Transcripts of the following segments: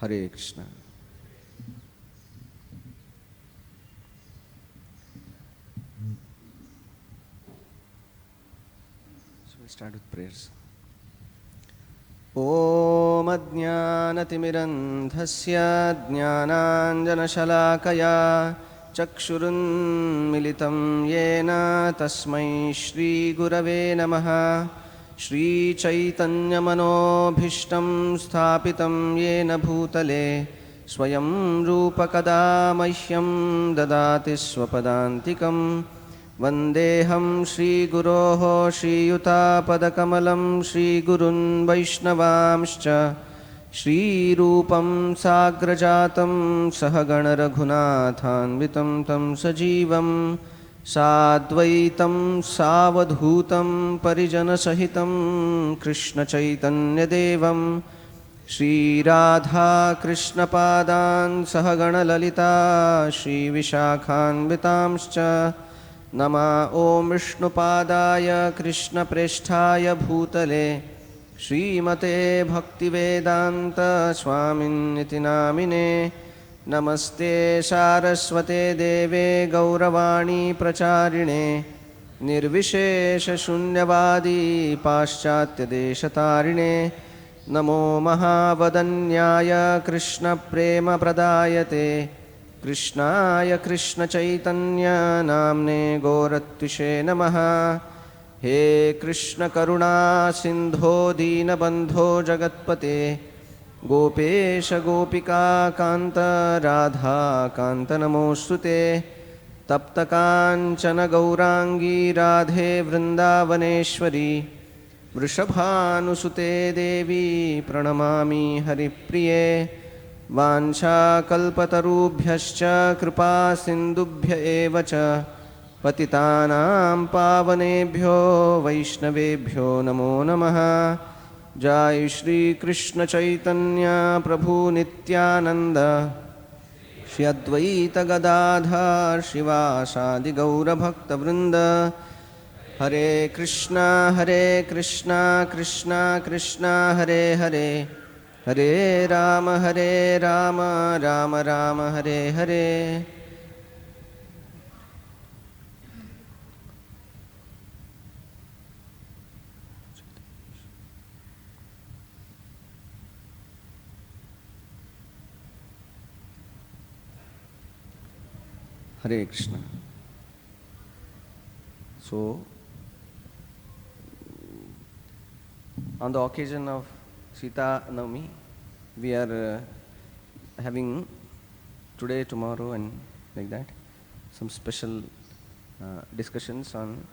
Hare Krishna. So we start with prayers. Om Ajnanatimirandhasya Jnananjanashalakaya Chakshurunmilitam Yena Tasmai Shri Gurave Namaha. Shri Chaitanya Manobhishtam Sthapitam Yena Bhutale Swayam Rupa Kada Mahyam Dadati Swapadantikam Vandeham Shri Guroho Shri Yuta Padakamalam Shri Gurun Vaishnavamscha Shri Rupam Sagrajatam Sahagana Raghunathanvitam Tam Sajivam Sadvaitam Savadhutam Parijana Sahitam Krishna Chaitanya Devam Shri Radha Krishna Padan Sahagana Lalita Shri Vishakhanvitamscha Nama Om Vishnu Padaya Krishna Presthaya Bhutale Srimate Bhaktivedanta Swaminiti Namine Namaste Saraswate Deve Gauravani Pracharine Nirvishesha Shunyavadi Paschatya Deshatarine Namo Mahavadanyaya Krishna Prema Pradayate Krishnaya Krishna Chaitanya Namne Goratvishe Namaha. He Krishna Karuna Sindho Dina Bandho Jagatpate Gopesha Gopika Kanta Radha Kanta Namostute Tapta Kanchana Gaurangi Radhe Vrindavaneshwari Vrishabhanusute Devi Pranamami Haripriye Vansha Kalpatarubhyascha Kripa Sindubhya Evacha Patitanam Pavanebhyo Vaishnavebhyo Namo Namaha. Jai Shri Krishna Chaitanya Prabhu Nityananda Shri Advaita Gadadhar Shivasadi Gaura Bhakta Vrinda. Hare Krishna Krishna Krishna Hare Hare Hare Rama Rama Rama Hare Hare. Hare Krishna. So, on the occasion of Sita Navami, we are having today, tomorrow and like that, some special discussions on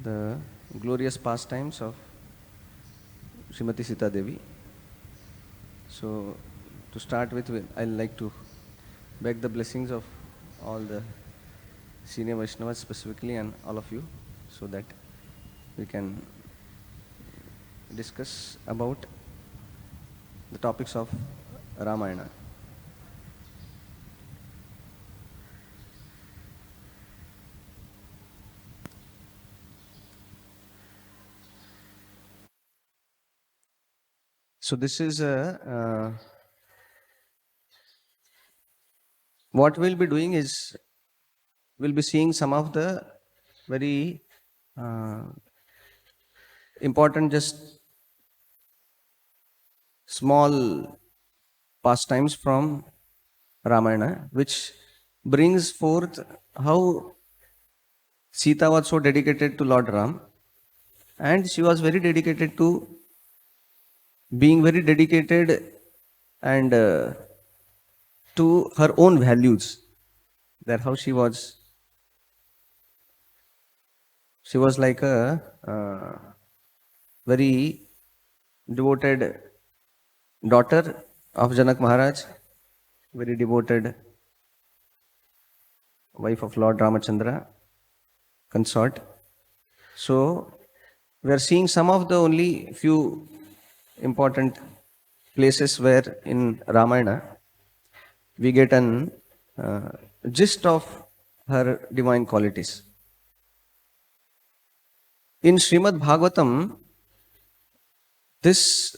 the glorious pastimes of Srimati Sita Devi. So, to start with, I'd like to beg the blessings of all the senior Vaishnavas specifically and all of you, so that we can discuss about the topics of Ramayana. So this is what we'll be doing is we'll be seeing some of the very important, just small pastimes from Ramayana, which brings forth how Sita was so dedicated to Lord Ram, and she was very dedicated to being very dedicated and to her own values. That how she was like a very devoted daughter of Janak Maharaj, very devoted wife of Lord Ramachandra, consort. So we are seeing some of the only few important places where in Ramayana we get an gist of her divine qualities. In Srimad Bhagavatam, this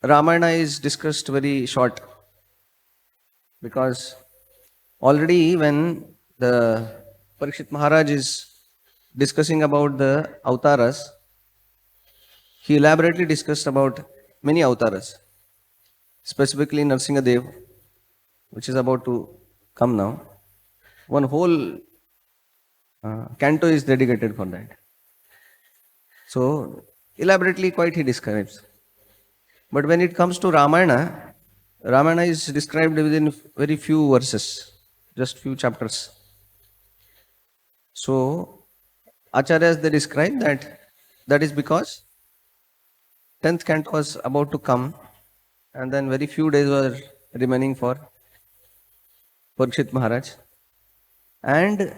Ramayana is discussed very short because already when the Parikshit Maharaj is discussing about the avatars, he elaborately discussed about many avatars, specifically Dev, which is about to come now. One whole canto is dedicated for that. So, elaborately, quite he describes. But when it comes to Ramayana, Ramayana is described within very few verses, just few chapters. So, Acharyas they describe that that is because 10th canto was about to come, and then very few days were remaining for Parikshit Maharaj. And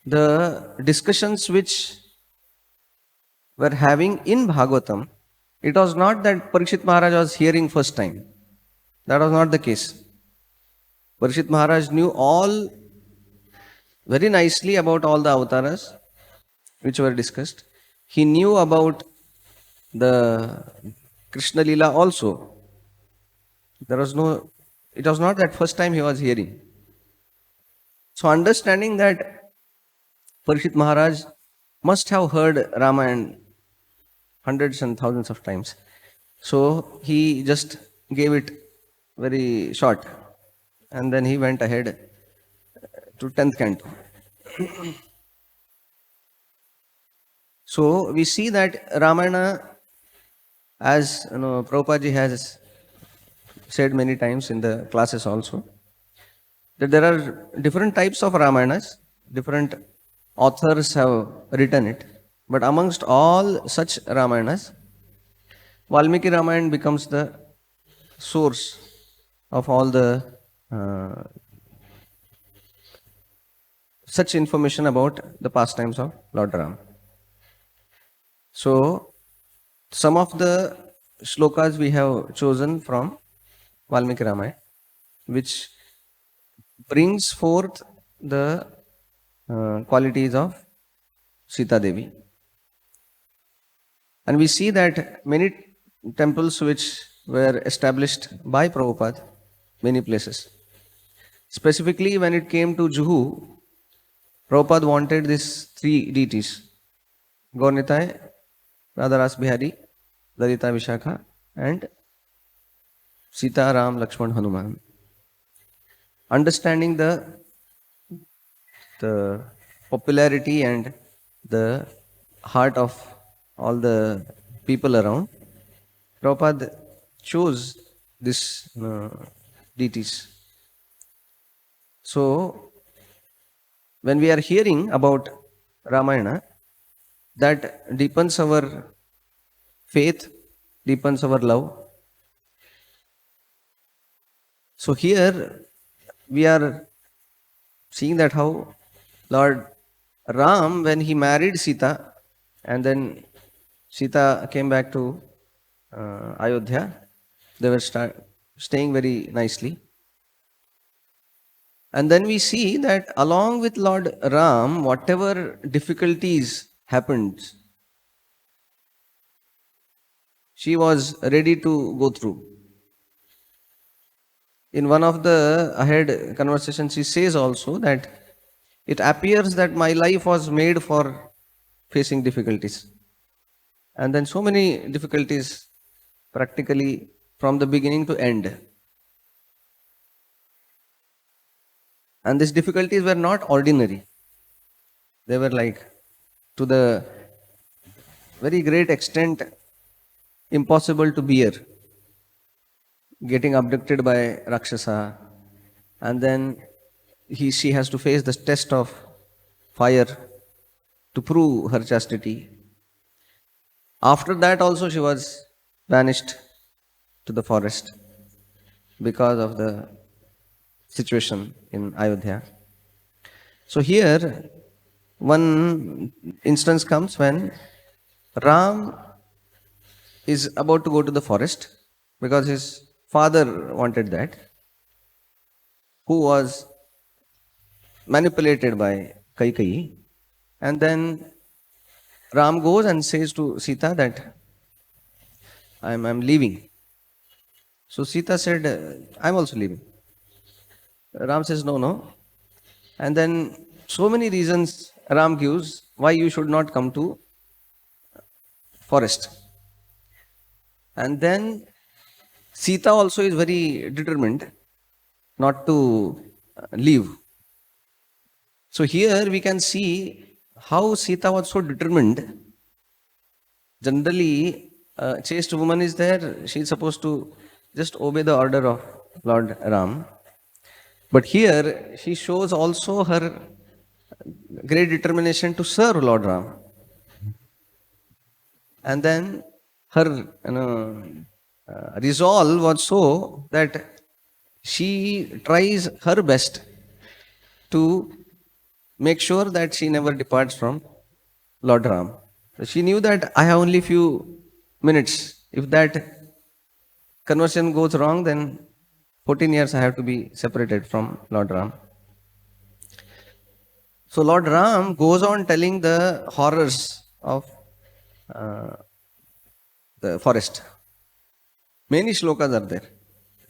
the discussions which were having in Bhagavatam, it was not that Parikshit Maharaj was hearing first time. That was not the case. Parikshit Maharaj knew all very nicely about all the avatars which were discussed. He knew about the Krishna Lila also. There was no, it was not that first time he was hearing. So understanding that Parikshit Maharaj must have heard Ramayana hundreds and thousands of times. So he just gave it very short and then he went ahead to 10th canto. So we see that Ramayana, as you know, Prabhupada ji has said many times in the classes also, that there are different types of Ramayanas, different authors have written it, but amongst all such Ramayanas, Valmiki Ramayana becomes the source of all the such information about the pastimes of Lord Ram. So, some of the shlokas we have chosen from Valmiki Ramayana, which brings forth the qualities of Sita Devi. And we see that many temples which were established by Prabhupada, many places. Specifically, when it came to Juhu, Prabhupada wanted these three deities, Gaurnitai, Radharasbihari, Lalita Vishakha, and Sita, Ram, Lakshman, Hanuman. Understanding the popularity and the heart of all the people around, Prabhupada chose these deities. So, when we are hearing about Ramayana, that deepens our faith, deepens our love. So here we are seeing that how Lord Ram, when he married Sita, and then Sita came back to Ayodhya, they were staying very nicely. And then we see that along with Lord Ram, whatever difficulties happened, she was ready to go through. In one of the ahead conversations, she says also that it appears that my life was made for facing difficulties. And then so many difficulties practically from the beginning to end. And these difficulties were not ordinary. They were like to the very great extent impossible to bear. Getting abducted by Rakshasa, and then she has to face the test of fire to prove her chastity. After that also she was banished to the forest because of the situation in Ayodhya. So here one instance comes when Ram is about to go to the forest because his father wanted that, who was manipulated by Kaikeyi. And then Ram goes and says to Sita that I'm leaving. So Sita said, I'm also leaving. Ram says, no, no. And then so many reasons Ram gives why you should not come to forest. And then Sita also is very determined not to leave. So here we can see how Sita was so determined. Generally, a chaste woman is there, she is supposed to just obey the order of Lord Ram. But here she shows also her great determination to serve Lord Ram. And then her resolve was so that she tries her best to make sure that she never departs from Lord Ram. She knew that I have only few minutes. If that conversion goes wrong, then 14 years I have to be separated from Lord Ram. So Lord Ram goes on telling the horrors of uh, the forest. Many shlokas are there.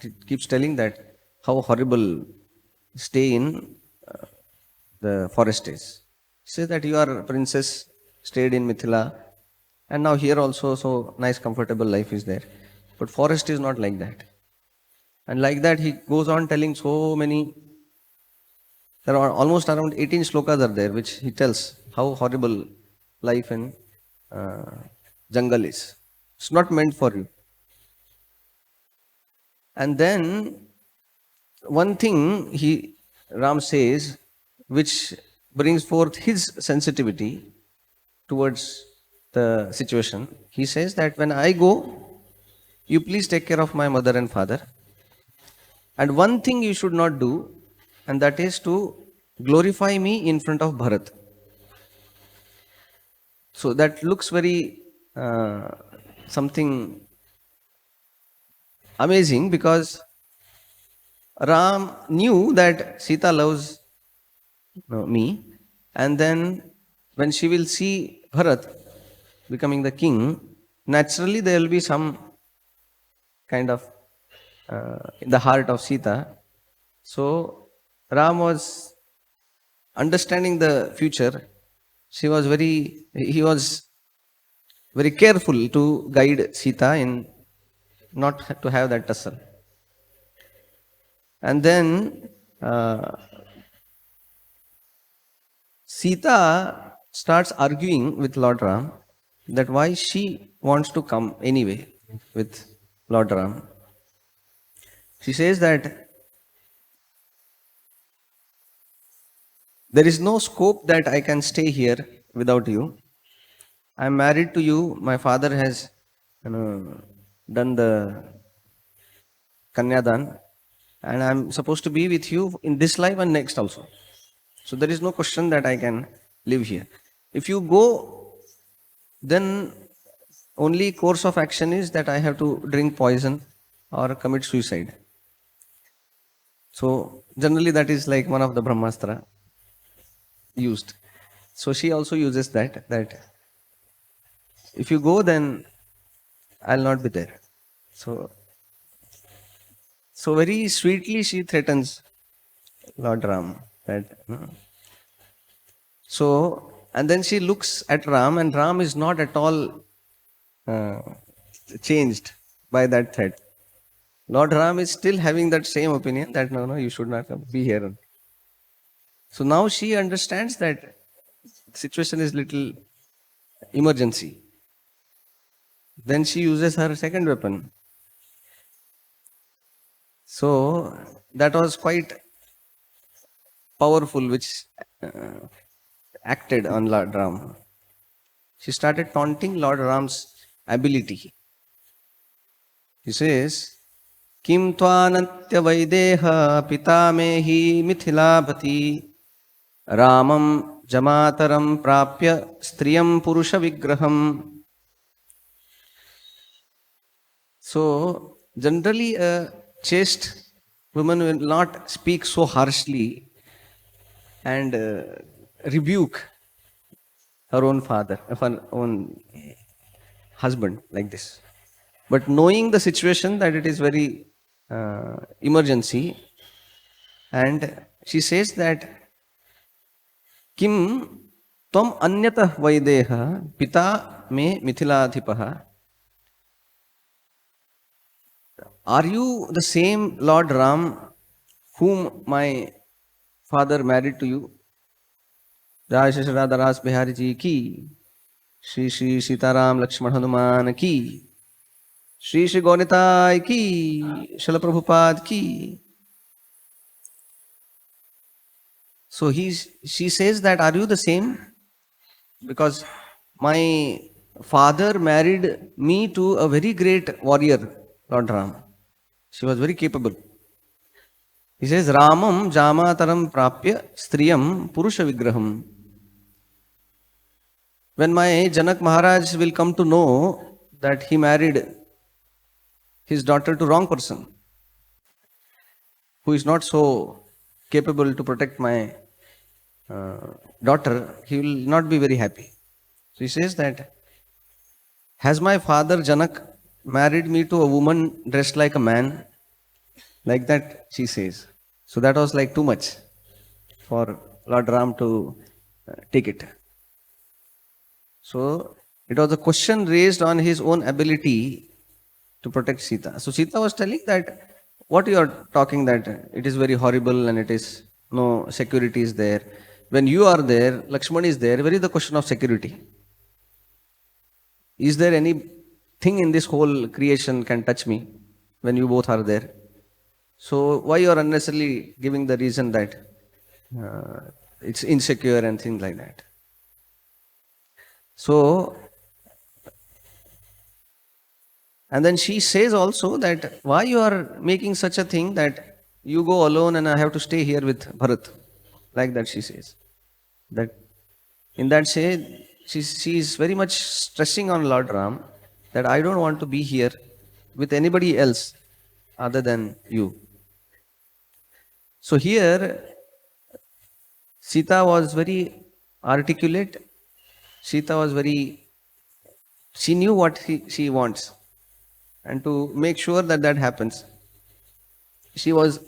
It keeps telling that how horrible stay in the forest is. He says that your princess stayed in Mithila, and now here also so nice comfortable life is there. But forest is not like that. And like that he goes on telling so many, there are almost around 18 shlokas are there which he tells how horrible life in uh, jungle is. It's not meant for you. And then one thing Ram says, which brings forth his sensitivity towards the situation. He says that when I go, you please take care of my mother and father. And one thing you should not do, and that is to glorify me in front of Bharat. So that looks very something amazing, because Ram knew that Sita loves me, and then when she will see Bharat becoming the king, naturally there will be some kind of in the heart of Sita. So Ram was understanding the future. He was very careful to guide Sita in not to have that tussle. And then Sita starts arguing with Lord Ram that why she wants to come anyway with Lord Ram. She says that there is no scope that I can stay here without you. I am married to you. My father has done the Kanyadan, and I am supposed to be with you in this life and next also. So there is no question that I can live here. If you go, then only course of action is that I have to drink poison or commit suicide. So generally that is like one of the Brahmastra used. So she also uses that if you go, then I'll not be there. So very sweetly she threatens Lord Ram that so, and then she looks at Ram, and Ram is not at all uh, changed by that threat. Lord Ram is still having that same opinion that no, no, you should not be here. So now she understands that the situation is little emergency. Then she uses her second weapon. So that was quite powerful, which acted on Lord Ram. She started taunting Lord Ram's ability. He says, Kim tvanatya vaideha pitamehi mithilabhati Ramam jamataram prapya striyam purusha vigraham. So, generally a chaste woman will not speak so harshly and rebuke her own father, her own husband like this. But knowing the situation that it is very emergency, and she says that Kim Tvam Anyatah Vaideha Pita Me Mithiladhipaha. Are you the same Lord Ram whom my father married to you? Jai SriSriRadhaRasbihari ki, Shri Shri Sitaram Lakshman Hanuman ki, Shri Shri Gaunitai ki, Srila Prabhupada ki. So she says that, are you the same? Because my father married me to a very great warrior, Lord Ram. She was very capable. He says, Ramam Jamataram Prapya Striyam Purusha Vigraham. When my Janak Maharaj will come to know that he married his daughter to wrong person, who is not so capable to protect my daughter, he will not be very happy. So he says that, has my father Janak married me to a woman dressed like a man? Like that, she says. So that was like too much for Lord Ram to take it. So it was a question raised on his own ability to protect Sita. So Sita was telling that, what you are talking, that it is very horrible and it is no security is there. When you are there, Lakshman is there, where is the question of security? Is there anything in this whole creation can touch me when you both are there? So why you are unnecessarily giving the reason that it's insecure and things like that? So, and then she says also that, why you are making such a thing that you go alone and I have to stay here with Bharat? Like that she says. That in that say, she is very much stressing on Lord Ram that I don't want to be here with anybody else other than you. So here, Sita was very articulate. Sita was she knew what she wants. And to make sure that that happens, she was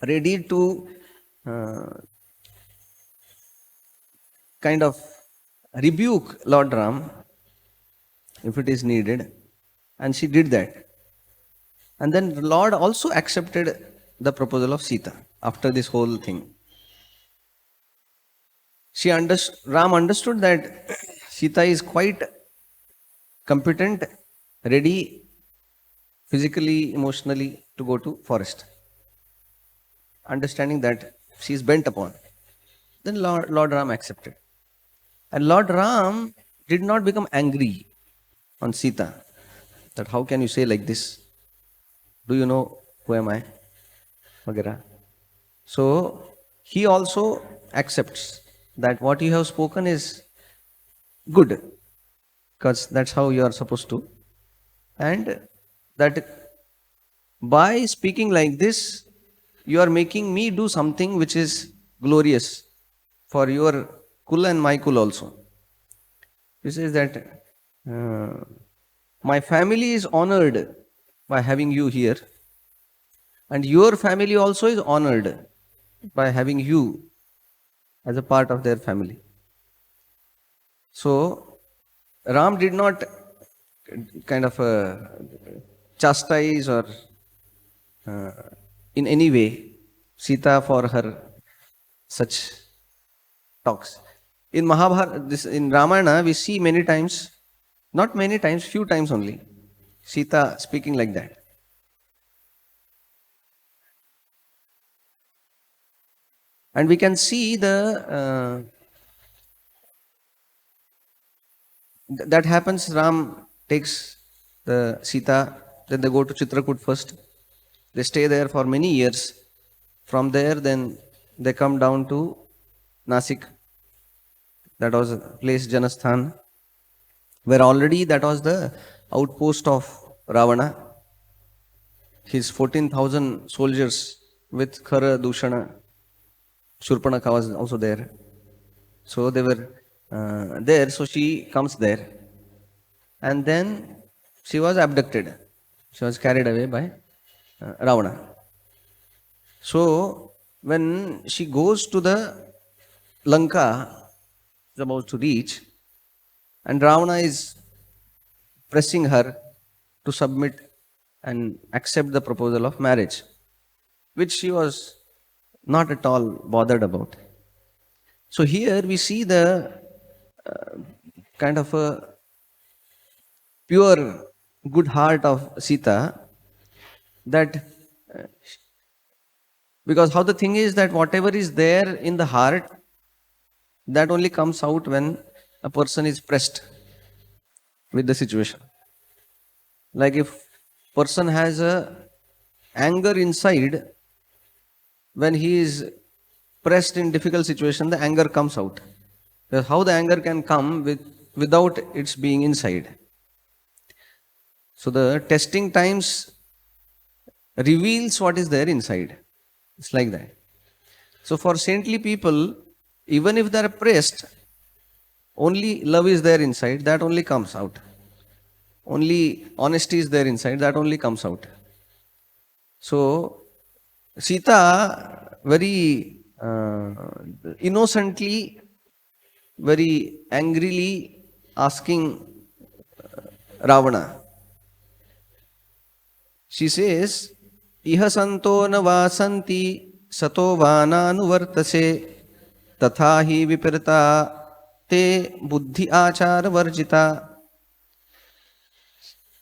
ready to kind of rebuke Lord Ram if it is needed. And she did that. And then the Lord also accepted the proposal of Sita after this whole thing. Ram understood that Sita is quite competent, ready, physically, emotionally to go to forest. Understanding that she is bent upon. Then Lord Ram accepted. And Lord Ram did not become angry on Sita. That how can you say like this? Do you know who am I? Vagera. So he also accepts that what you have spoken is good, because that's how you are supposed to. And that by speaking like this, you are making me do something which is glorious for your kul and my kul also. He says that my family is honored by having you here, and your family also is honored by having you as a part of their family. So Ram did not kind of chastise or in any way Sita for her such talks. In Mahabharata, in Ramayana, we see many times, not many times, few times only, Sita speaking like that. And we can see that happens. Ram takes the Sita, then they go to Chitrakoot first. They stay there for many years. From there, then they come down to Nasik. That was a place, Janasthan, where already that was the outpost of Ravana. His 14,000 soldiers with Khara, Dushana, Shurpanaka was also there. So they were there. So she comes there. And then she was abducted. She was carried away by Ravana. So when she goes to the Lanka, is about to reach, and Ravana is pressing her to submit and accept the proposal of marriage, which she was not at all bothered about. So here we see the kind of a pure good heart of Sita, that because how the thing is that whatever is there in the heart, that only comes out when a person is pressed with the situation. Like if person has a anger inside, when he is pressed in difficult situation, the anger comes out. Because how the anger can come without its being inside. So the testing times reveals what is there inside. It's like that. So for saintly people, even if they are pressed, only love is there inside, that only comes out. Only honesty is there inside, that only comes out. So Sita very innocently, very angrily asking Ravana. She says, Iha santo na vasanti sato vana anuvartase tatha hi vipirta te buddhi achara varjita.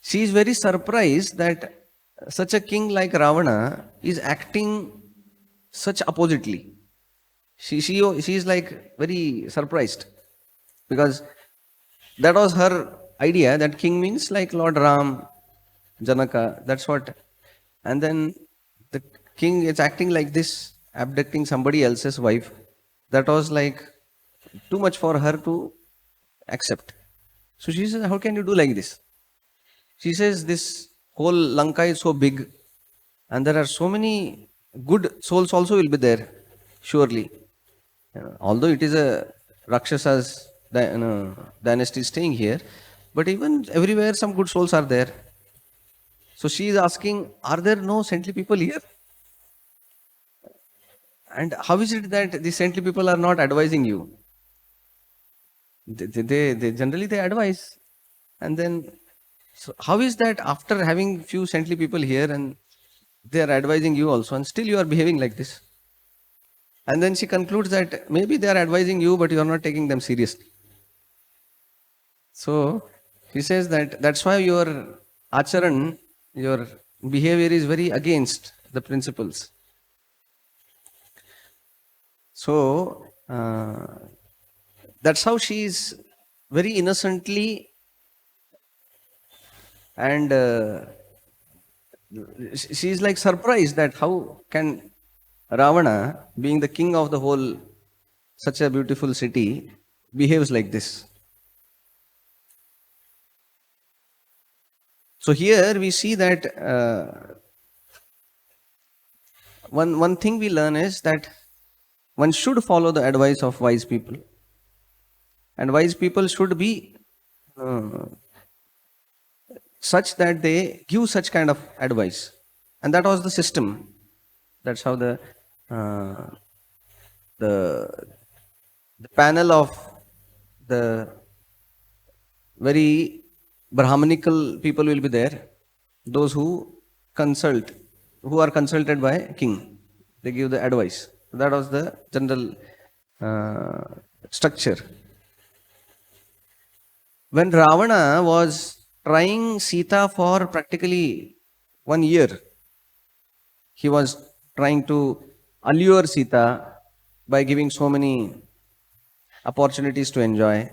She is very surprised that such a king like Ravana is acting such oppositely. She is like very surprised, because that was her idea, that king means like Lord Ram, Janaka, that's what. And then the king is acting like this, abducting somebody else's wife. That was like too much for her to accept. So she says, how can you do like this? She says, this whole Lanka is so big, and there are so many good souls also will be there, surely. Although it is a Rakshasas dynasty staying here, but even everywhere some good souls are there. So she is asking, are there no saintly people here? And how is it that the saintly people are not advising you? They generally they advise. And then, so how is that after having few saintly people here and they are advising you also, and still you are behaving like this? And then she concludes that maybe they are advising you, but you are not taking them seriously. So he says that that's why your acharan, your behavior is very against the principles. So that's how she is very innocently, and she is like surprised that how can Ravana, being the king of the whole, such a beautiful city, behaves like this. So here we see that one thing we learn is that one should follow the advice of wise people, and wise people should be such that they give such kind of advice, and that was the system. That's how the panel of the very Brahmanical people will be there. Those who consult, who are consulted by king, they give the advice. That was the general structure. When Ravana was trying Sita for practically 1 year, he was trying to allure Sita by giving so many opportunities to enjoy.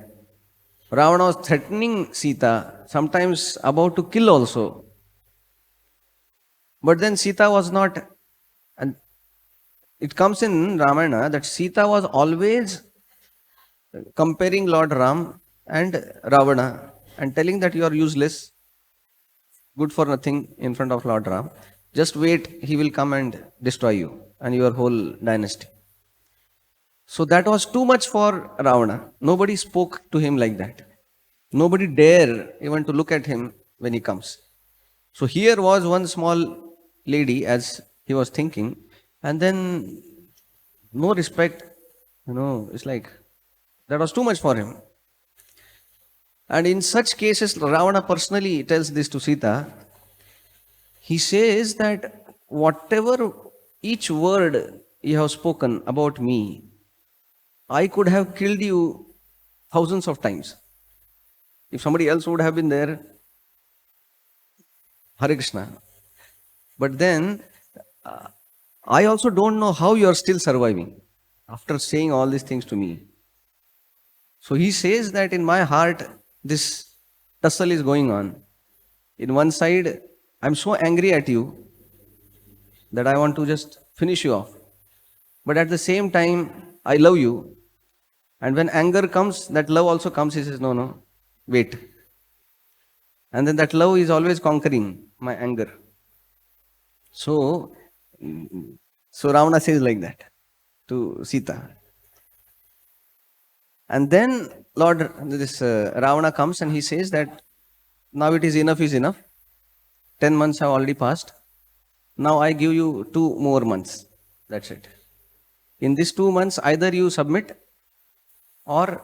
Ravana was threatening Sita, sometimes about to kill also. But then Sita was not, and it comes in Ramayana that Sita was always comparing Lord Ram and Ravana and telling that you are useless, good for nothing in front of Lord Ram. Just wait, he will come and destroy you and your whole dynasty. So that was too much for Ravana. Nobody spoke to him like that. Nobody dare even to look at him when he comes. So here was one small lady, as he was thinking, and then no respect, it's like that was too much for him. And in such cases, Ravana personally tells this to Sita. He says that whatever each word you have spoken about me, I could have killed you thousands of times. If somebody else would have been there, Hare Krishna. But then, I also don't know how you are still surviving after saying all these things to me. So he says that in my heart, this tussle is going on. In one side, I'm so angry at you that I want to just finish you off. But at the same time, I love you. And when anger comes, that love also comes. He says, no, wait. And then that love is always conquering my anger. So Ravana says like that to Sita. And then Ravana comes and he says that now it is enough. 10 months have already passed. Now I give you 2 more months. That's it. In these 2 months, either you submit or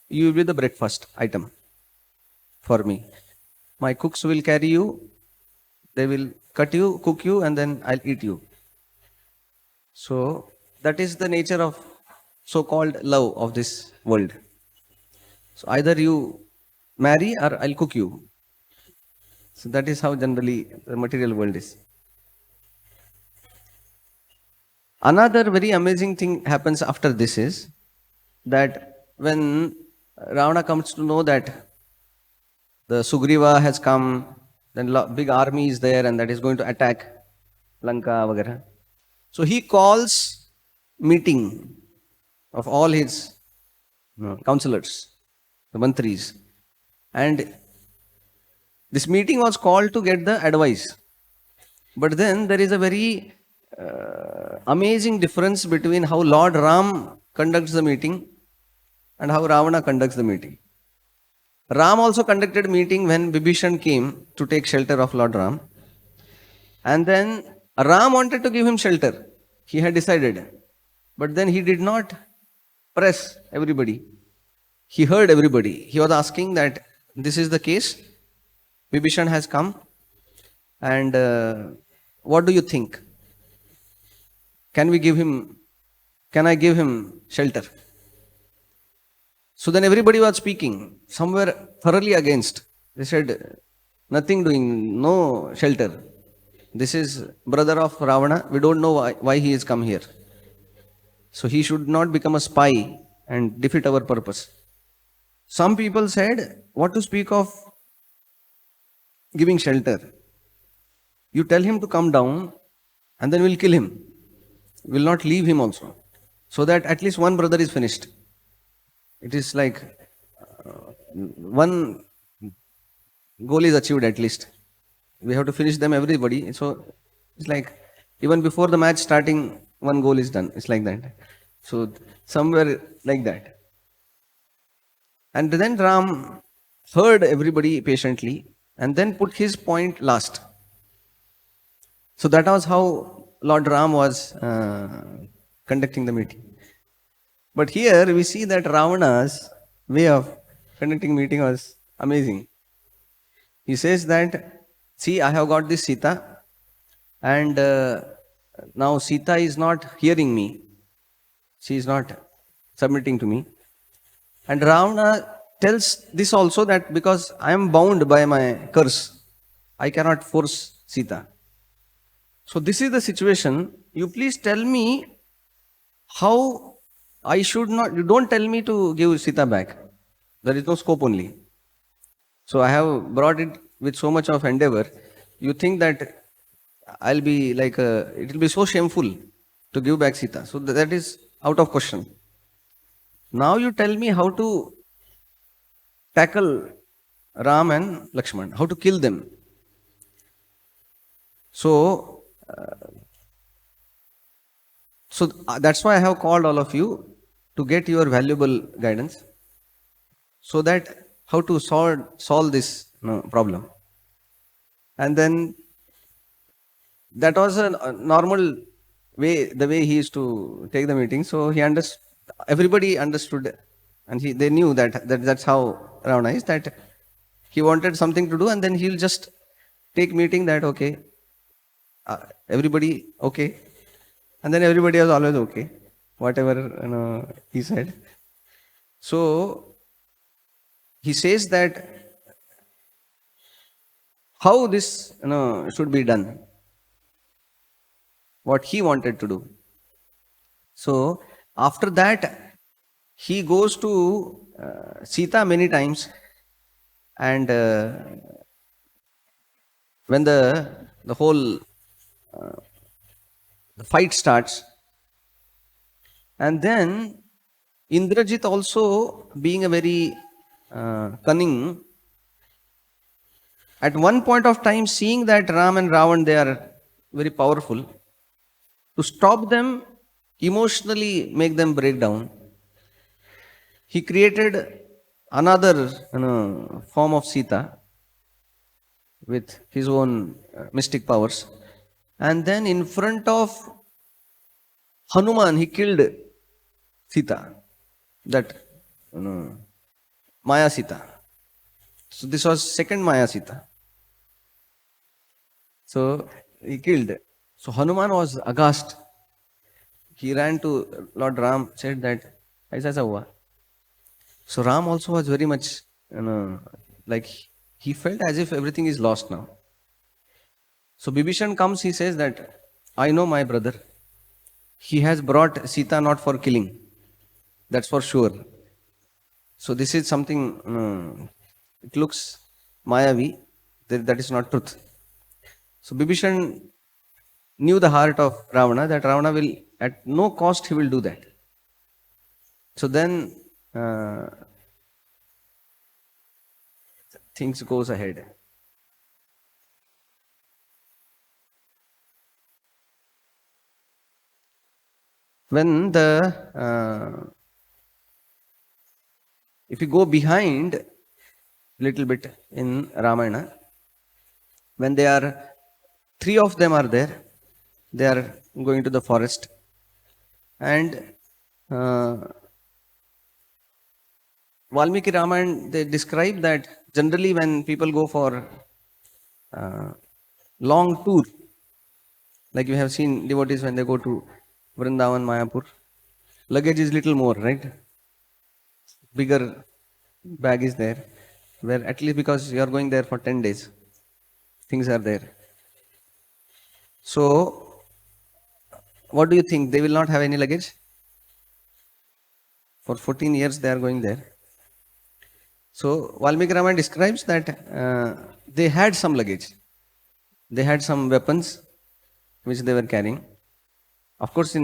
you will be the breakfast item for me. My cooks will carry you, they will cut you, cook you, and then I'll eat you. So that is the nature of so-called love of this world. So either you marry or I'll cook you. So that is how generally the material world is. Another very amazing thing happens after this is that when Ravana comes to know that the Sugriva has come, then big army is there and that is going to attack Lanka, vagara. So he calls meeting of all his counselors, the mantris. And this meeting was called to get the advice. But then there is a very amazing difference between how Lord Ram conducts the meeting and how Ravana conducts the meeting. Ram also conducted meeting when Vibhishan came to take shelter of Lord Ram. And then Ram wanted to give him shelter. He had decided. But then he did not press everybody. He heard everybody. He was asking that this is the case. Vibhishan has come. And what do you think? Can I give him shelter? So then everybody was speaking. Some were thoroughly against. They said, nothing doing, no shelter. This is brother of Ravana. We don't know why he has come here. So he should not become a spy and defeat our purpose. Some people said, what to speak of giving shelter? You tell him to come down and then we'll kill him. We'll not leave him also. So that at least one brother is finished. It is like one goal is achieved at least. We have to finish them, everybody. So it's like even before the match starting, one goal is done. It's like that. So somewhere like that. And then Ram heard everybody patiently and then put his point last. So that was how Lord Ram was conducting the meeting. But here we see that Ravana's way of conducting meeting was amazing. He says that, see, I have got this Sita and now Sita is not hearing me. She is not submitting to me. And Ravana tells this also that because I am bound by my curse, I cannot force Sita. So this is the situation. You please tell me how I should not, you don't tell me to give Sita back. There is no scope only. So I have brought it with so much of endeavor. You think that I'll be like, it will be so shameful to give back Sita. So that is out of question. Now you tell me how to tackle Ram and Lakshman, how to kill them. So that's why I have called all of you to get your valuable guidance so that how to solve this problem. And then that was a normal way, the way he used to take the meeting. So he understood, everybody understood, and they knew that's how Ravana is, that he wanted something to do, and then he'll just take meeting that, okay, everybody okay, and then everybody was always okay, whatever he said. So he says that how this should be done, what he wanted to do. So after that, he goes to Sita many times, and when the whole the fight starts, and then Indrajit also, being a very cunning, at one point of time, seeing that Ram and Ravan, they are very powerful, to stop them, emotionally make them break down, he created another form of Sita with his own mystic powers. And then in front of Hanuman, he killed Sita, that Maya Sita. So this was second Maya Sita. So he killed. So Hanuman was aghast. He ran to Lord Ram, said that, "Aisa aisa hua." So Ram also was very much, like he felt as if everything is lost now. So Bibhishan comes, he says that, "I know my brother. He has brought Sita not for killing. That's for sure. So this is something, it looks Mayavi, that is not truth." So Bibhishan knew the heart of Ravana, that Ravana will, at no cost, he will do that. So then things goes ahead. When if you go behind little bit in Ramayana, when they are, three of them are there, they are going to the forest, and Valmiki Ramayana, they describe that generally when people go for long tour, like you have seen devotees when they go to Vrindavan, Mayapur, luggage is little more, right? Bigger bag is there, where at least because you are going there for 10 days, things are there. So, what do you think? They will not have any luggage? For 14 years they are going there. So, Valmiki Ramayana describes that they had some luggage. They had some weapons which they were carrying. Of course,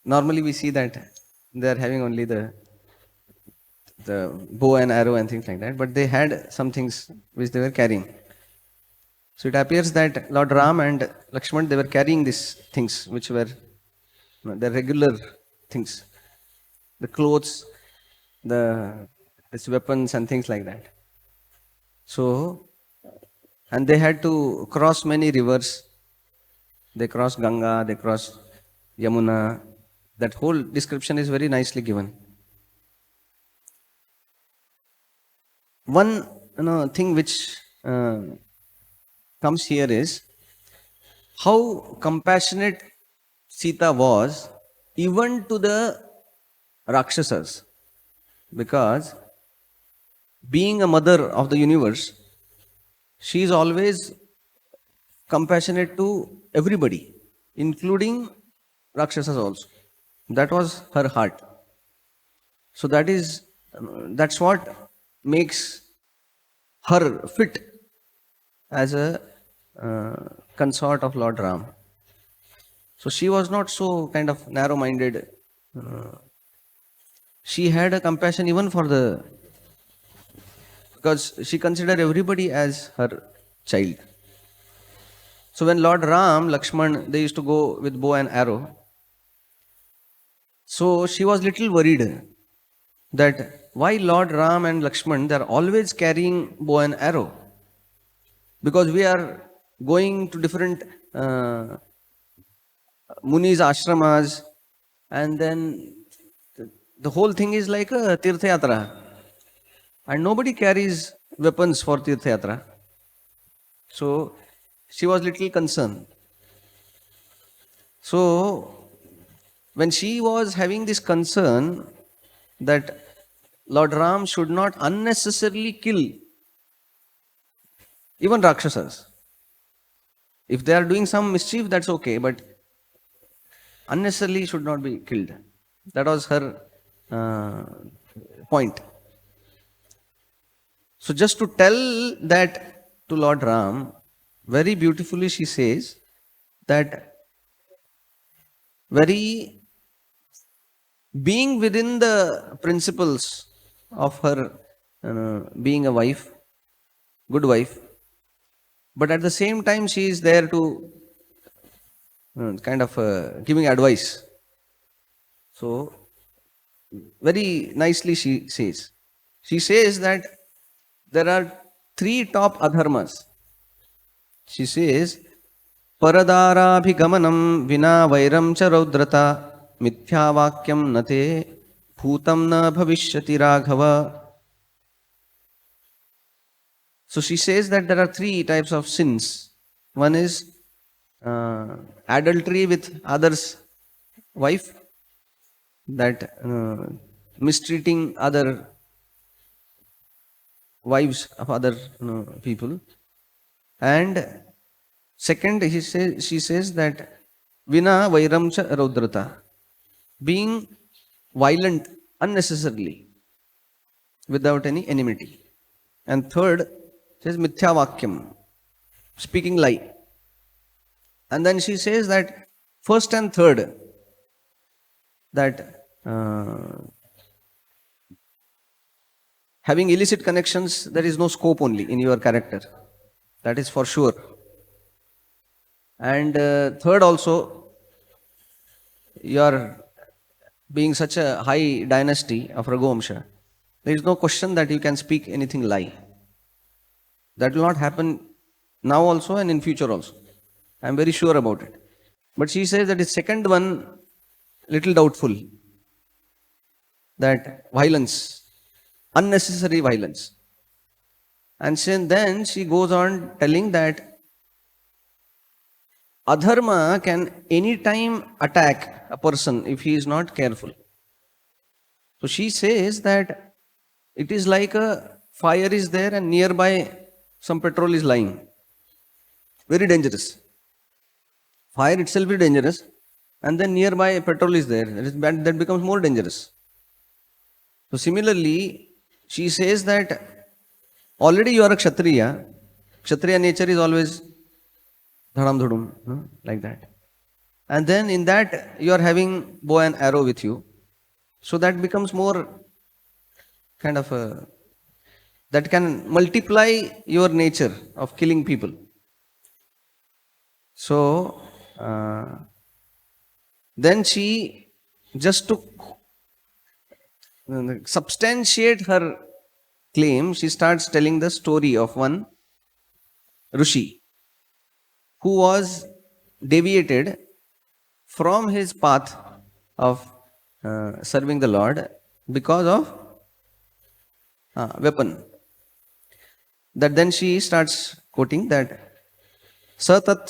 normally we see that they are having only the bow and arrow and things like that, but they had some things which they were carrying. So it appears that Lord Ram and Lakshman, they were carrying these things which were the regular things, the clothes, these weapons and things like that. So, and they had to cross many rivers. They crossed Ganga, they crossed Yamuna. That whole description is very nicely given. One thing which comes here is how compassionate Sita was even to the Rakshasas, because being a mother of the universe, she is always compassionate to everybody, including Rakshasas also. That was her heart. So that's what makes her fit as a consort of Lord Ram. So she was not so kind of narrow-minded. She had a compassion even for because she considered everybody as her child. So when Lord Ram, Lakshman, they used to go with bow and arrow. So she was little worried that why Lord Ram and Lakshman, they are always carrying bow and arrow. because we are going to different Munis ashramas, and then the whole thing is like a Tirtha Yatra, and nobody carries weapons for Tirtha Yatra. So she was little concerned. So when she was having this concern that Lord Ram should not unnecessarily kill even Rakshasas. If they are doing some mischief, that's okay, but unnecessarily should not be killed. That was her point. So just to tell that to Lord Ram, very beautifully she says that very being within the principles of her being a wife, good wife, but at the same time she is there to kind of giving advice. So very nicely she says that there are three top adharmas. She says, Paradārābhigamanam vina vairam cha raudrata mithyavakyam nate bhutam na bhavishyati raghava. So she says that there are three types of sins. One is adultery with others' wife, that mistreating other wives of other people. And second, she says that vina vairam cha raudrata, being violent unnecessarily without any enmity. And third, says mithyavakyam, speaking lie. And then she says that first and third, that having illicit connections, there is no scope only in your character. That is for sure. And third also, you are being such a high dynasty of Raghuvamsha, there is no question that you can speak anything lie. That will not happen now also and in future also. I am very sure about it. But she says that the second one, little doubtful. That violence, unnecessary violence. And then she goes on telling that adharma can anytime attack a person if he is not careful. So she says that it is like a fire is there and nearby some petrol is lying. Very dangerous. Fire itself is dangerous, and then nearby petrol is there. That becomes more dangerous. So similarly, she says that already you are a Kshatriya. Kshatriya nature is always dhadam dhudum, like that. And then in that you are having bow and arrow with you. So that becomes more kind of that can multiply your nature of killing people. So then she, just to substantiate her claim, she starts telling the story of one Rishi who was deviated from his path of serving the Lord because of weapon. That then she starts quoting that Satat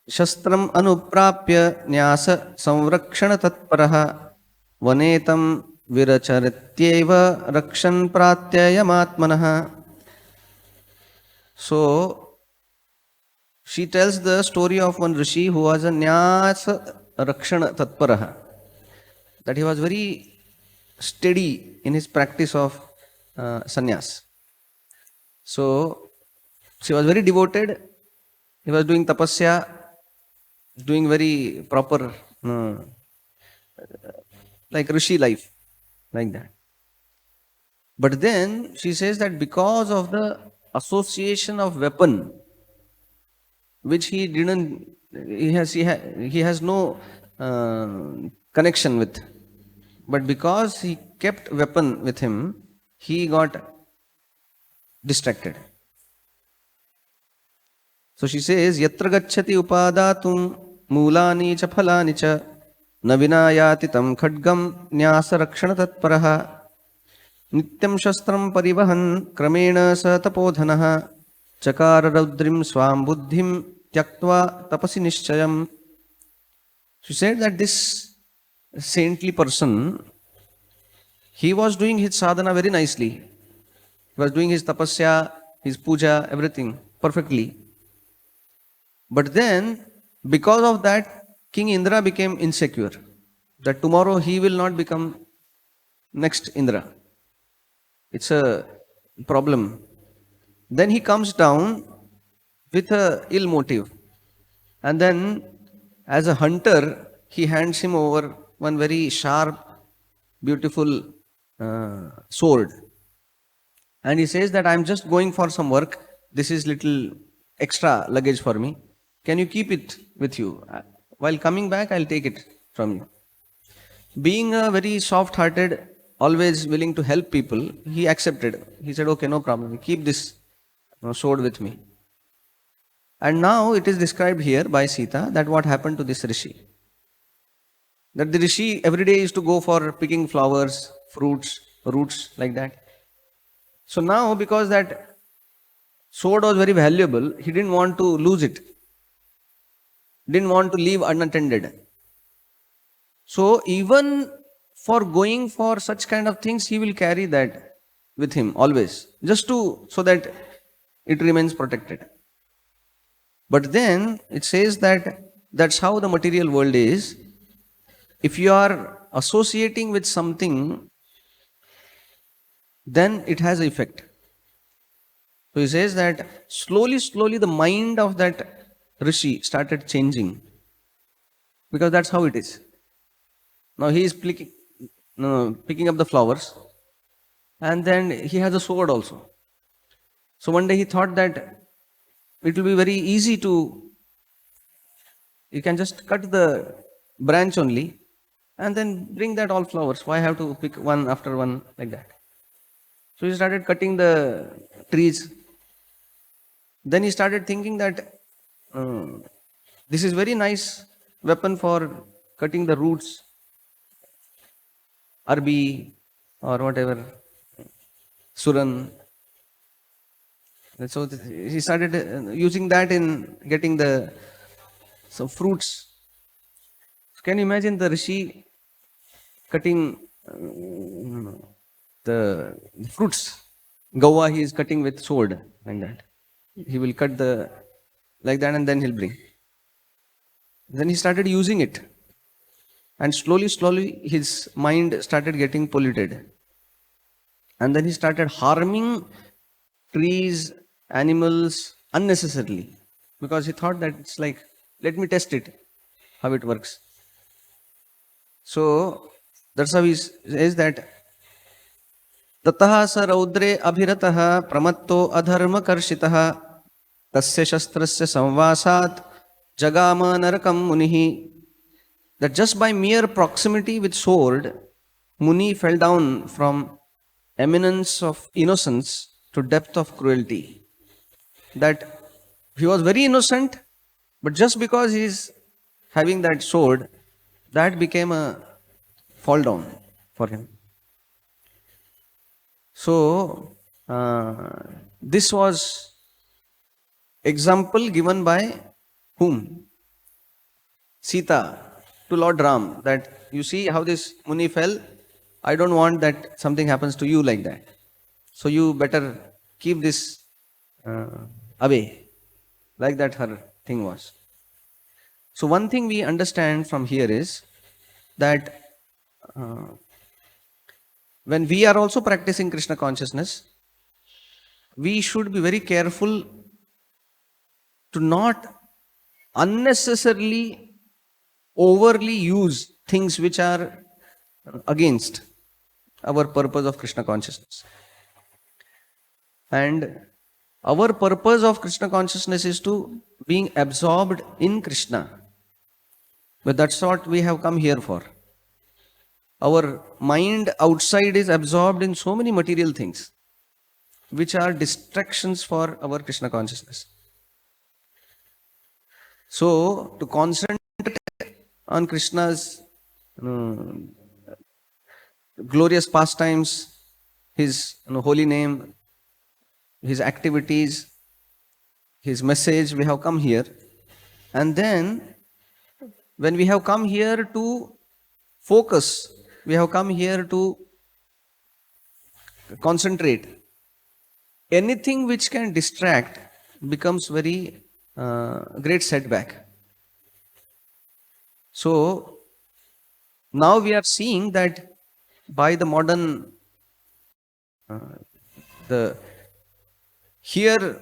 shastram anuprapya nyasa samrakshana tatparaha vanetam viracharityeva rakshan pratyayam. So she tells the story of one Rishi who was a nyasa rakshana tatparaha, that he was very steady in his practice of sannyas. So she was very devoted. He was doing tapasya, doing very proper, like Rishi life, like that. But then she says that because of the association of weapon, which he has no connection with, but because he kept weapon with him, he got distracted. So she says, Yatra gacchati upadatum mulani cha phalani cha navinayati tam khadgam nyasa rakshana tatparaha nityam shastram parivahan kramena sa tapodhanaha chakara raudrim swam buddhim tyaktva tapasi nishchayam. She said that this saintly person, he was doing his sadhana very nicely. He was doing his tapasya, his puja, everything perfectly. But then, because of that, King Indra became insecure. That tomorrow he will not become next Indra. It's a problem. Then he comes down with a ill motive. And then, as a hunter, he hands him over one very sharp, beautiful sword. And he says that I'm just going for some work. This is little extra luggage for me. Can you keep it with you? While coming back, I'll take it from you. Being a very soft-hearted, always willing to help people, he accepted. He said, okay, no problem. Keep this sword with me. And now it is described here by Sita that what happened to this Rishi. That the Rishi every day used to go for picking flowers, fruits, roots, like that. So now, because that sword was very valuable, he didn't want to lose it. Didn't want to leave unattended. So even for going for such kind of things, he will carry that with him always, just so that it remains protected. But then it says that that's how the material world is. If you are associating with something, then it has an effect. So he says that slowly the mind of that Rishi started changing, because that's how it is. Now he is picking up the flowers, and then he has a sword also. So one day he thought that it will be very easy you can just cut the branch only and then bring that all flowers. Why have to pick one after one like that? So he started cutting the trees. Then he started thinking that this is very nice weapon for cutting the roots, arbi or whatever, suran. And so he started using that in getting some fruits. So can you imagine the Rishi cutting the fruits? Gawa he is cutting with sword like that. He will cut like that and then he'll bring. Then he started using it. And slowly his mind started getting polluted. And then he started harming trees, animals unnecessarily. Because he thought that it's like, let me test it, how it works. So that's how he says that Tataha sa raudre abhirataha pramatto adharma karshitaha tasya shastrasya samvasat jagama narakam munihi. That just by mere proximity with sword, Muni fell down from eminence of innocence to depth of cruelty. That he was very innocent, but just because he is having that sword, that became a fall down for him. So, this was example given by whom? Sita to Lord Ram, that you see how this Muni fell. I don't want that something happens to you like that. So you better keep this away. Like that her thing was. So one thing we understand from here is that when we are also practicing Krishna consciousness, we should be very careful to not unnecessarily overly use things which are against our purpose of Krishna consciousness. And our purpose of Krishna consciousness is to being absorbed in Krishna. But that's what we have come here for. Our mind outside is absorbed in so many material things, which are distractions for our Krishna consciousness. So to concentrate on Krishna's glorious pastimes, his holy name, his activities, his message, we have come here. And then when we have come here to focus, we have come here to concentrate, anything which can distract becomes very great setback. So now we are seeing that by the modern the here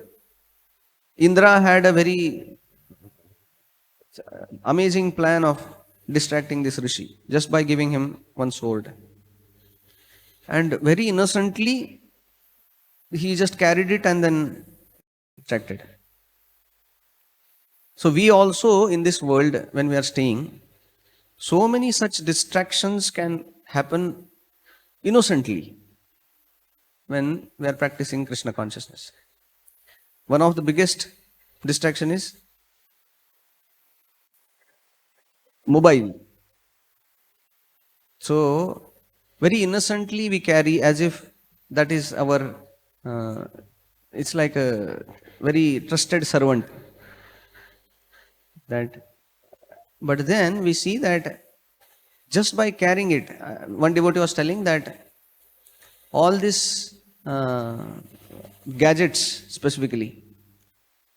Indra had a very amazing plan of distracting this rishi just by giving him one sword, and very innocently he just carried it and then distracted. So we also in this world, when we are staying, so many such distractions can happen innocently when we are practicing Krishna consciousness. One of the biggest distraction is mobile. So very innocently we carry as if that is our, it's like a very trusted servant. But then we see that just by carrying it, one devotee was telling that all these gadgets specifically,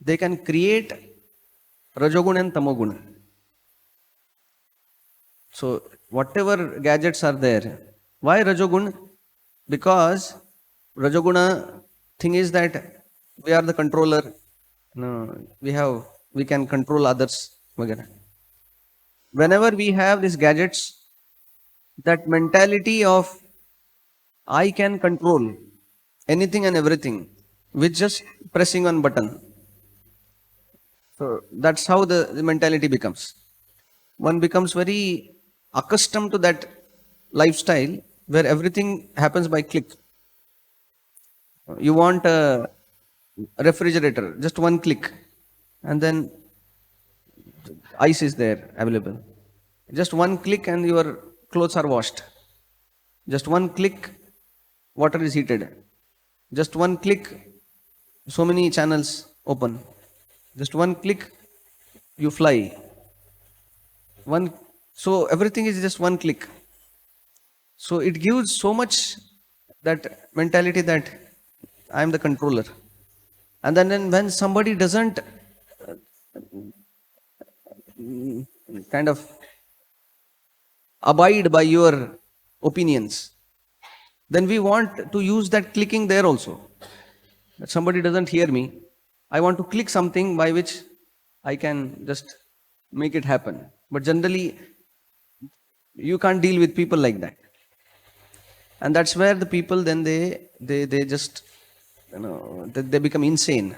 they can create Rajoguna and Tamoguna. So whatever gadgets are there, why Rajoguna? Because Rajoguna thing is that we are the controller. We can control others. Whenever we have these gadgets, that mentality of I can control anything and everything with just pressing one button. So that's how the mentality becomes. One becomes very accustomed to that lifestyle where everything happens by click. You want a refrigerator, just one click, and then ice is there available. Just one click and your clothes are washed. Just one click, water is heated. Just one click, so many channels open. Just one click, you fly. So everything is just one click. So it gives so much that mentality that I am the controller. And then when somebody doesn't kind of abide by your opinions, then we want to use that clicking there also. That somebody doesn't hear me, I want to click something by which I can just make it happen. But generally, you can't deal with people like that. And that's where the people then they just, they become insane.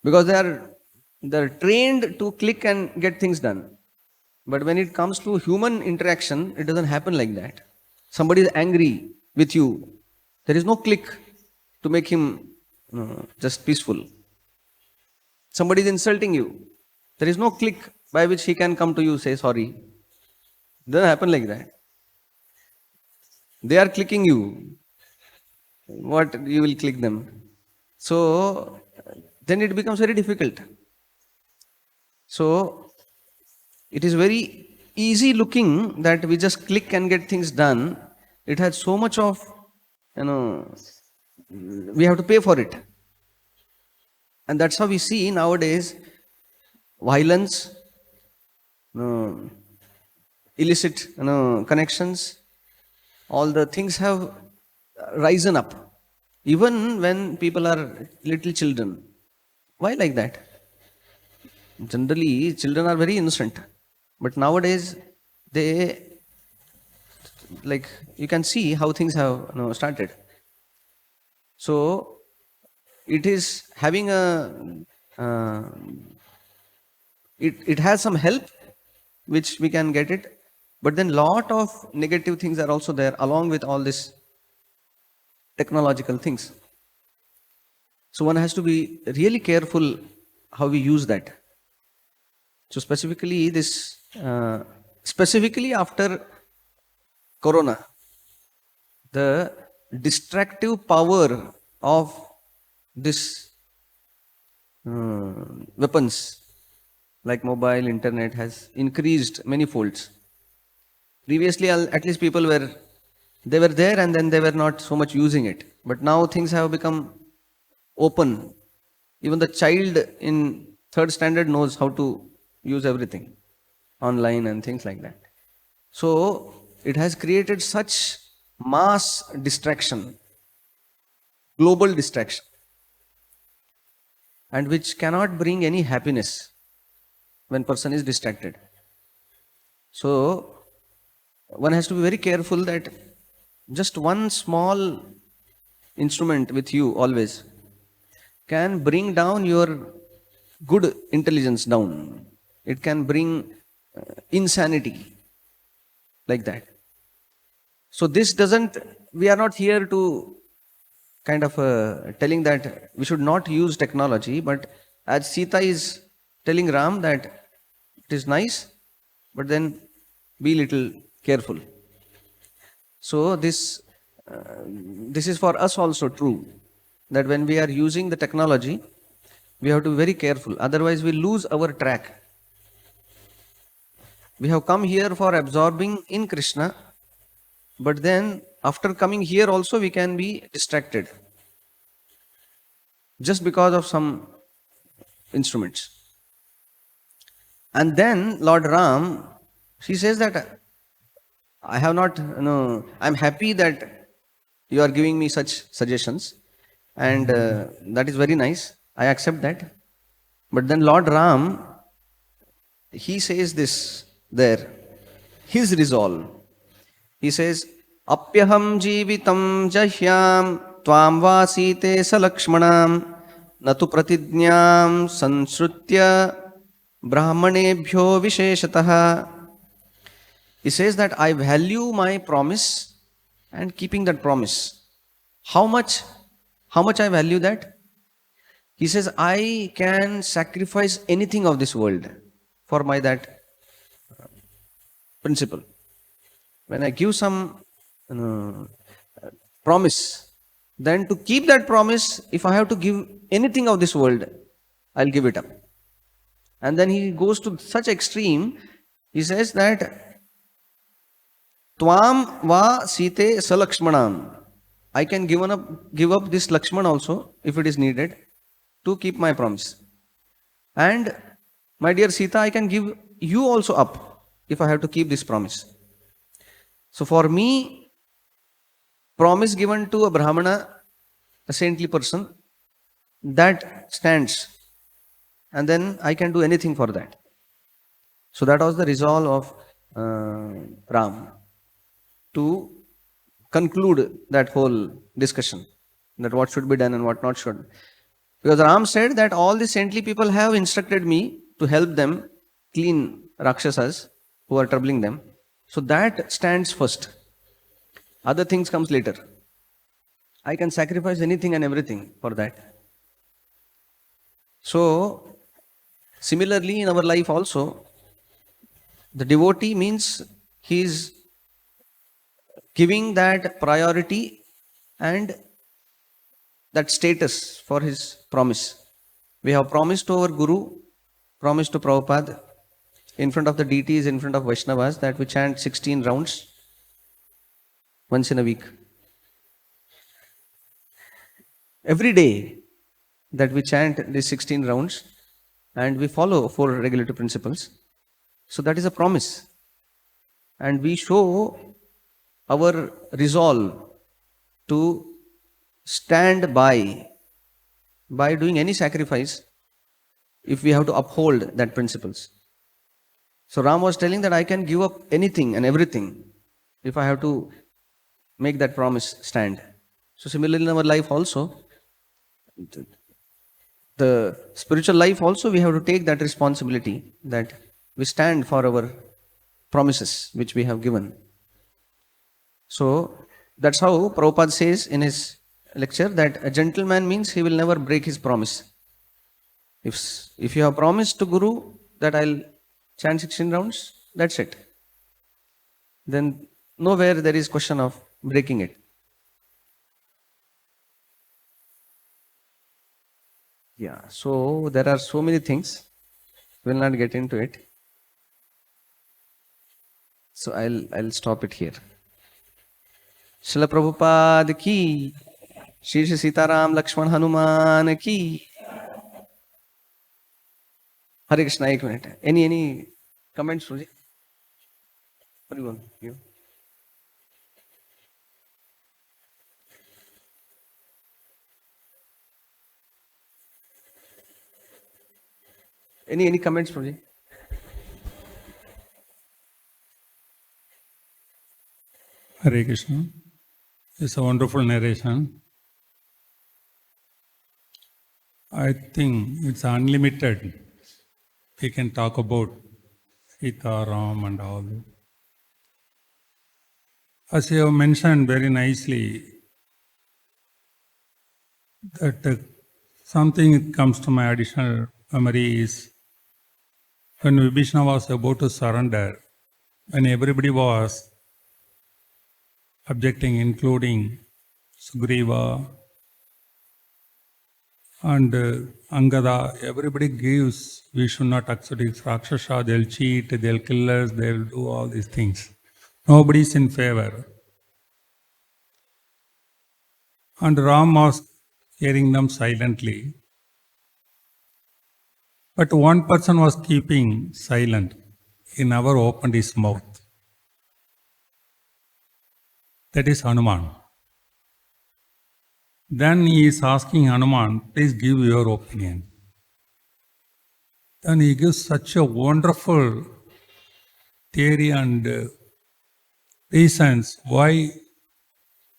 Because they're trained to click and get things done. But when it comes to human interaction, it doesn't happen like that. Somebody is angry with you, there is no click to make him just peaceful. Somebody is insulting you, there is no click by which he can come to you say sorry. It doesn't happen like that. They are clicking you. What you will click them? So then it becomes very difficult. So it is very easy looking that we just click and get things done. It has so much of, we have to pay for it. And that's how we see nowadays violence, illicit connections, all the things have risen up. Even when people are little children. Why like that? Generally, children are very innocent. But nowadays, you can see how things have started. So, it is having it has some help, which we can get it. But then lot of negative things are also there along with all this technological things. So one has to be really careful how we use that. So specifically specifically after Corona, the distractive power of this weapons like mobile, internet has increased many folds. Previously, at least people they were there and then they were not so much using it. But now things have become open. Even the child in third standard knows how to use everything online and things like that. So it has created such mass distraction, global distraction, and which cannot bring any happiness when person is distracted. So one has to be very careful that just one small instrument with you always can bring down your good intelligence down. It can bring insanity like that. So this we are not here to kind of telling that we should not use technology, but as Sita is telling Ram that it is nice, but then be little careful. So this is for us also true, that when we are using the technology, we have to be very careful. Otherwise, we lose our track. We have come here for absorbing in Krishna, but then after coming here also we can be distracted just because of some instruments. And then Lord Ram, he says that I have not, I'm happy that you are giving me such suggestions, and that is very nice. I accept that. But then Lord Ram, he says this there, his resolve. He says, Apyaham jivitam jahyam tvam vasite salakshmanam natu pratidnyam sansrutya brahmanebhyo visheshataha. He says that I value my promise and keeping that promise. How much I value that? He says, I can sacrifice anything of this world for my that principle. When I give some promise, then to keep that promise, if I have to give anything of this world, I'll give it up. And then he goes to such extreme, he says that Tvam va site salakshmanam. I can give up this Lakshman also if it is needed to keep my promise. And my dear Sita, I can give you also up if I have to keep this promise. So for me, promise given to a Brahmana, a saintly person, that stands. And then I can do anything for that. So that was the resolve of Ram to conclude that whole discussion, that what should be done and what not should. Because Ram said that all the saintly people have instructed me to help them clean Rakshasas who are troubling them. So that stands first. Other things comes later. I can sacrifice anything and everything for that. So similarly in our life also, the devotee means he is giving that priority and that status for his promise. We have promised to our Guru, promised to Prabhupada, in front of the deities, in front of Vaishnavas, that we chant 16 rounds once in a week. Every day that we chant these 16 rounds and we follow 4 regulative principles. So that is a promise. And we show our resolve to stand by doing any sacrifice if we have to uphold that principles. So Ram was telling that I can give up anything and everything if I have to make that promise stand. So similarly in our life also, the spiritual life also, we have to take that responsibility that we stand for our promises which we have given. So that's how Prabhupada says in his lecture that a gentleman means he will never break his promise. If you have promised to Guru that I'll chant 16 rounds, that's it. Then nowhere there is question of breaking it. Yeah, so there are so many things. We'll not get into it. So I'll stop it here. Srila Prabhupada ki, Shri Shri Sitaram Lakshman Hanuman ki. Hare Krishna, 1 minute. Any comments, Suji? What do you want? You? Any comments, Suji? Hare Krishna. It's a wonderful narration. I think it's unlimited. We can talk about Sita, Ram and all. As you have mentioned very nicely, that something that comes to my additional memory is when Vibhishana was about to surrender, when everybody was objecting, including Sugriva and Angada, everybody gives, we should not accept it. Rakshasa, they'll cheat, they'll kill us, they'll do all these things. Nobody is in favor. And Ram was hearing them silently. But one person was keeping silent. He never opened his mouth. That is Hanuman. Then he is asking Hanuman, please give your opinion. Then he gives such a wonderful theory and reasons why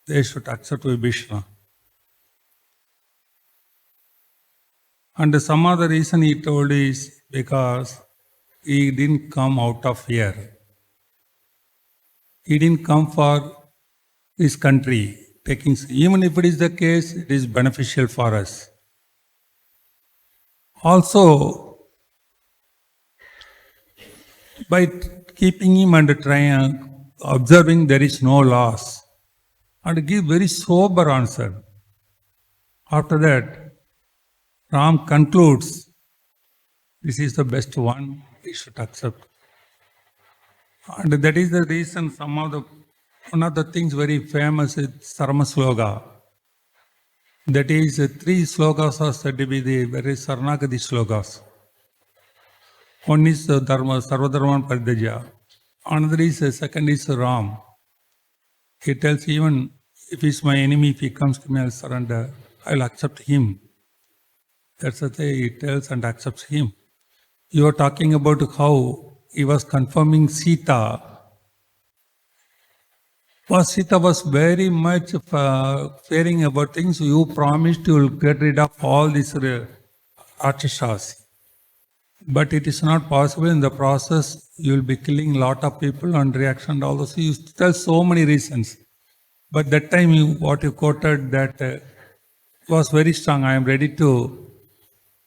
they should accept Vibhishana. And some other reason he told is because he didn't come out of fear. He didn't come for his country. Even if it is the case, it is beneficial for us. Also, by keeping him and trying, observing there is no loss, and give very sober answer. After that, Ram concludes, this is the best one, we should accept. And that is the reason one of the things very famous is Sarma Sloka. That is, 3 slokas are said to be the very Saranagati slokas. One is Dharma, Sarvadharman Paridhaja. Another is, second is Ram. He tells, even if he's my enemy, if he comes to me, I'll surrender, I'll accept him. That's the thing he tells and accepts him. You are talking about how he was confirming Sita. Sita was very much fearing about things. You promised you will get rid of all these Rakshasas. But it is not possible. In the process, you will be killing a lot of people and reaction and all those. You tell so many reasons. But that time, what you quoted, that was very strong. I am ready to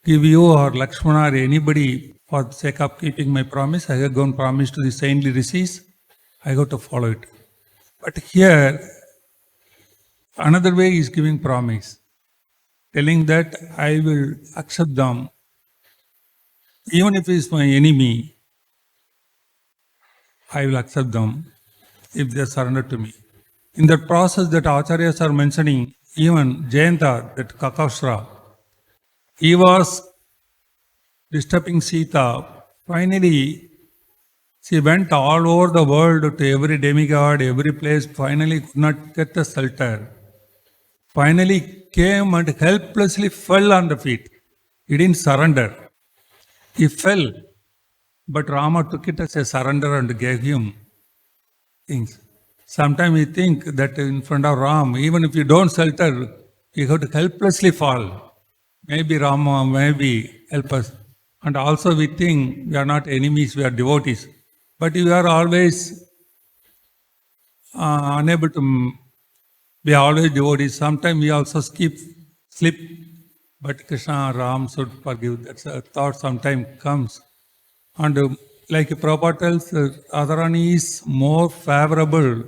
give you or Lakshmana or anybody for the sake of keeping my promise. I have gone promise to the saintly rishis. I got to follow it. But here, another way is giving promise, telling that I will accept them, even if he is my enemy, I will accept them if they surrender to me. In that process that Acharyas are mentioning, even Jayanta, that Kakashra, he was disturbing Sita. Finally, she went all over the world to every demigod, every place, finally could not get the shelter. Finally came and helplessly fell on the feet. He didn't surrender. He fell. But Rama took it as a surrender and gave him things. Sometimes we think that in front of Ram, even if you don't shelter, you have to helplessly fall. Maybe Rama, maybe help us. And also we think we are not enemies, we are devotees. But you are always unable to be always devotees. Sometimes we also slip. But Krishna, Ram should forgive. That's a thought sometimes comes. And like Prabhupada tells, Radharani is more favorable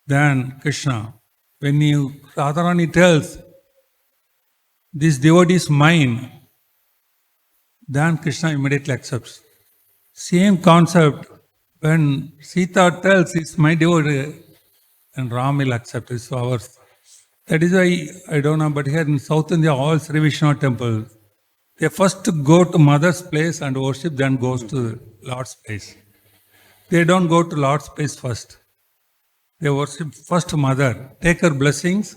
than Krishna. When Radharani tells, this devotee is mine, then Krishna immediately accepts. Same concept, when Sita tells, it's my devotee, and Ram will accept, it's ours. That is why, I don't know, but here in South India, all Sri Vishnu temple, they first go to mother's place and worship, then goes to Lord's place. They don't go to Lord's place first. They worship first mother, take her blessings,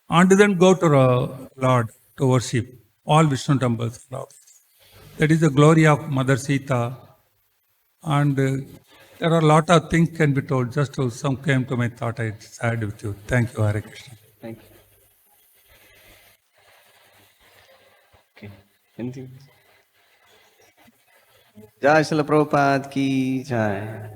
and then go to Lord to worship. All Vishnu temples. That is the glory of Mother Sita. And there are a lot of things can be told. Just to some came to my thought, I shared with you. Thank you, Hare Krishna. Thank you. Okay. Anything? Jai Srila Prabhupada ki jai.